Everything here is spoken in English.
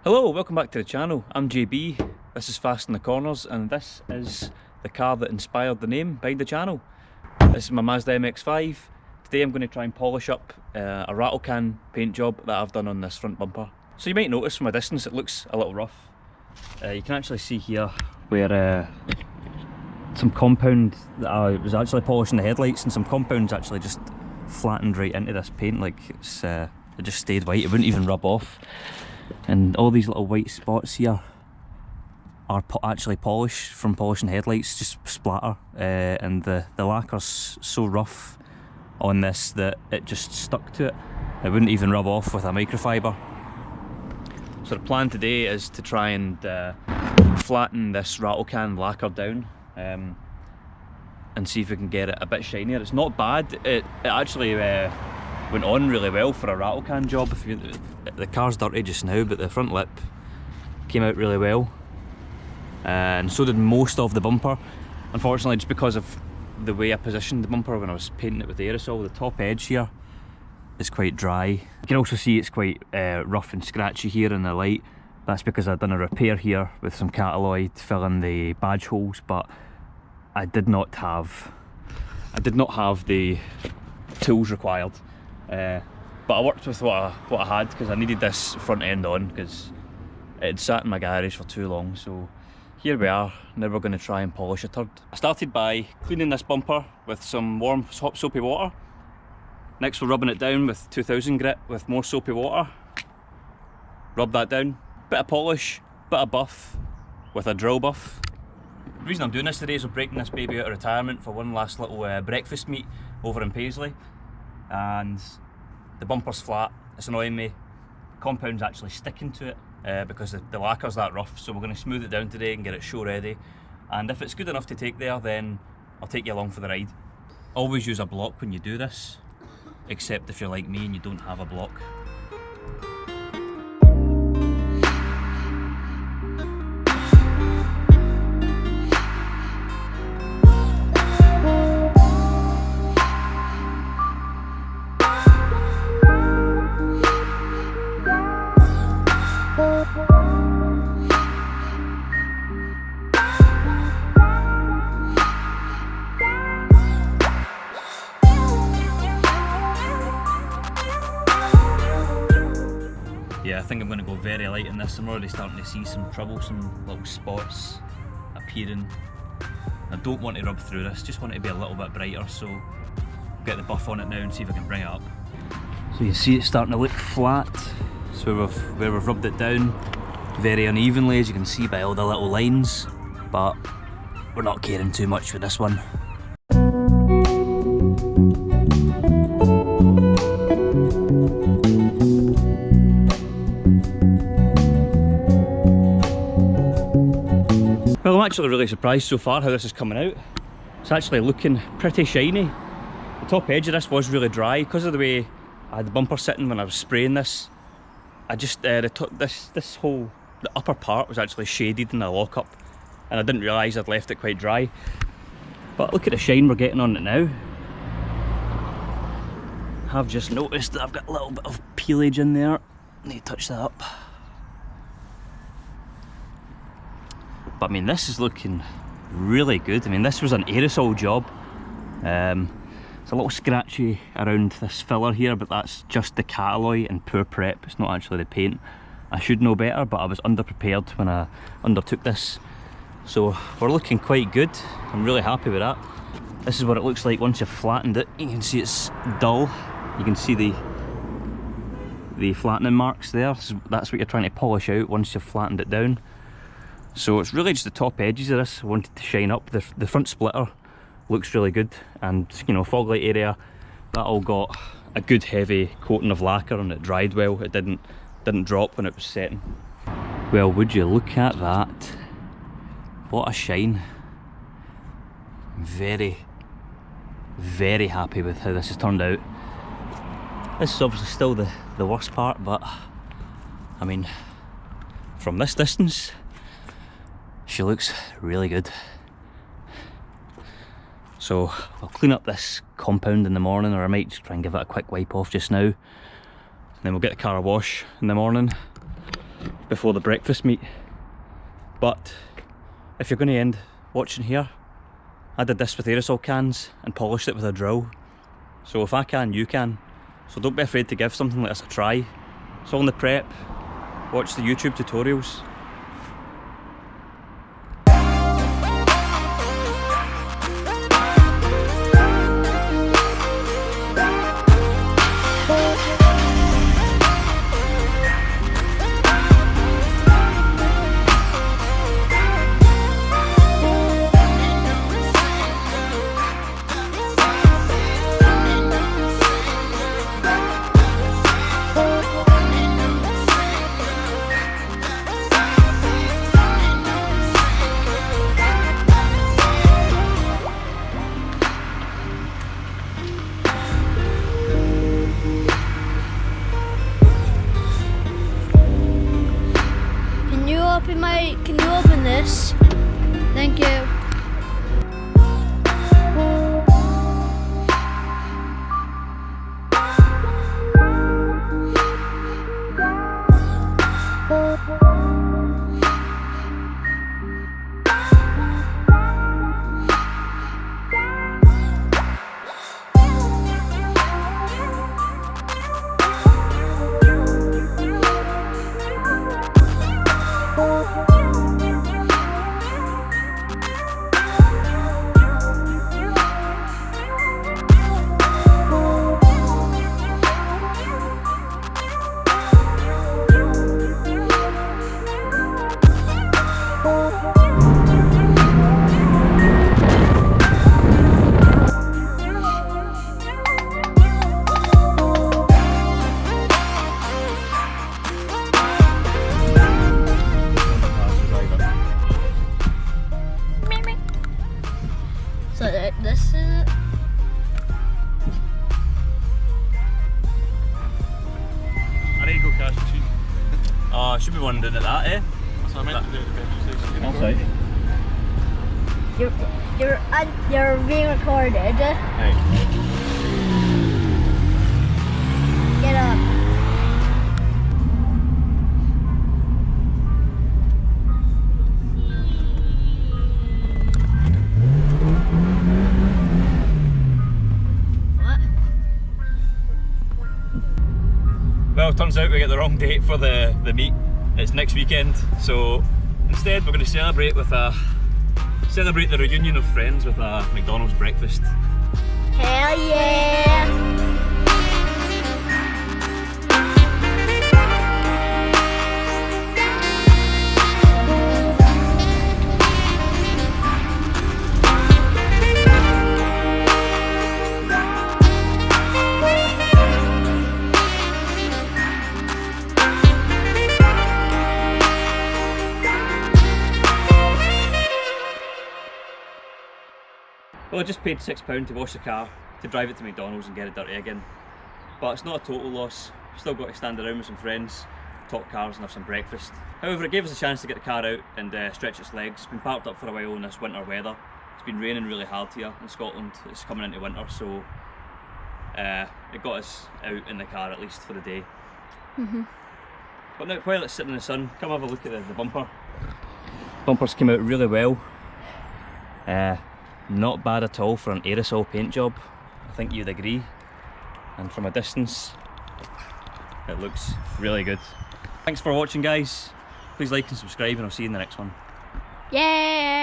Hello, welcome back to the channel. I'm JB, this is Fast in the Corners, and this is the car that inspired the name behind the channel. This is my Mazda MX5. Today I'm going to try and polish up a rattle can paint job that I've done on this front bumper. So you might notice from a distance it looks a little rough. You can actually see here where some compound that I was actually polishing the headlights, and some compound's actually just flattened right into this paint, like it just stayed white, it wouldn't even rub off. And all these little white spots here are actually polish from polishing headlights, just splatter, and the lacquer's so rough on this that it just stuck to it. It wouldn't even rub off with a microfiber. So the plan today is to try and flatten this rattle can lacquer down and see if we can get it a bit shinier. It's not bad, it actually went on really well for a rattle can job. The car's dirty just now, but the front lip came out really well, and so did most of the bumper. Unfortunately, just because of the way I positioned the bumper when I was painting it with aerosol, the top edge here is quite dry. You can also see it's quite rough and scratchy here in the light. That's because I've done a repair here with some Catalloy to fill in the badge holes, but I did not have the tools required. But I worked with what I had, because I needed this front end on because it had sat in my garage for too long. So here we are, now we're going to try and polish a turd. I started by cleaning this bumper with some warm hot soapy water. Next we're rubbing it down with 2000 grit with more soapy water. Rub that down, bit of polish, bit of buff with a drill buff. The reason I'm doing this today is we're breaking this baby out of retirement for one last little breakfast meet over in Paisley. And the bumper's flat, it's annoying me. The compound's actually sticking to it because the lacquer's that rough, so we're going to smooth it down today and get it show ready. And if it's good enough to take there, then I'll take you along for the ride. Always use a block when you do this, except if you're like me and you don't have a block. Yeah, I think I'm going to go very light in this. I'm already starting to see some troublesome little spots appearing. I don't want to rub through this, just want it to be a little bit brighter, so I'll get the buff on it now and see if I can bring it up. So you see it's starting to look flat, so where we've rubbed it down very unevenly, as you can see by all the little lines, but we're not caring too much with this one. Well, I'm actually really surprised so far how this is coming out. It's actually looking pretty shiny. The top edge of this was really dry because of the way I had the bumper sitting when I was spraying this. I just this whole the upper part was actually shaded in a lockup, and I didn't realise I'd left it quite dry. But look at the shine we're getting on it now. I've just noticed that I've got a little bit of peelage in there. Need to touch that up. But I mean, this is looking really good. I mean, this was an aerosol job. It's a little scratchy around this filler here, but that's just the Catalloy and poor prep. It's not actually the paint. I should know better, but I was underprepared when I undertook this. So we're looking quite good. I'm really happy with that. This is what it looks like once you've flattened it. You can see it's dull. You can see the flattening marks there. That's what you're trying to polish out once you've flattened it down. So it's really just the top edges of this I wanted to shine up. The front splitter looks really good, and you know, fog light area, that all got a good heavy coating of lacquer and it dried well. It didn't drop when it was setting. Well, would you look at that? What a shine. I'm very, very happy with how this has turned out. This is obviously still the worst part, but I mean, from this distance, she looks really good. So I'll clean up this compound in the morning, or I might just try and give it a quick wipe off just now. Then we'll get the car a wash in the morning, before the breakfast meet. But if you're going to end watching here, I did this with aerosol cans and polished it with a drill. So if I can, you can. So don't be afraid to give something like this a try. It's all in the prep. Watch the YouTube tutorials. Can you open this? Thank you. So this is it. I need to go cash machine. Oh, should be one doing it that, eh? So I meant to do it at the petrol station. That's right. You're being recorded. Right. Get up. What? Well, it turns out we get the wrong date for the meet. It's next weekend, so instead we're going to celebrate the reunion of friends with a McDonald's breakfast. Hell yeah! Well, I just paid £6 to wash the car, to drive it to McDonald's and get it dirty again. But it's not a total loss. Still got to stand around with some friends, talk cars and have some breakfast. However, it gave us a chance to get the car out and stretch its legs. It's been parked up for a while in this winter weather. It's been raining really hard here in Scotland. It's coming into winter, so it got us out in the car at least for the day. But now, while it's sitting in the sun, come have a look at the bumper. Bumpers came out really well. Not bad at all for an aerosol paint job, I think you'd agree. And from a distance, it looks really good. Thanks for watching, guys. Please like and subscribe, and I'll see you in the next one. Yeah!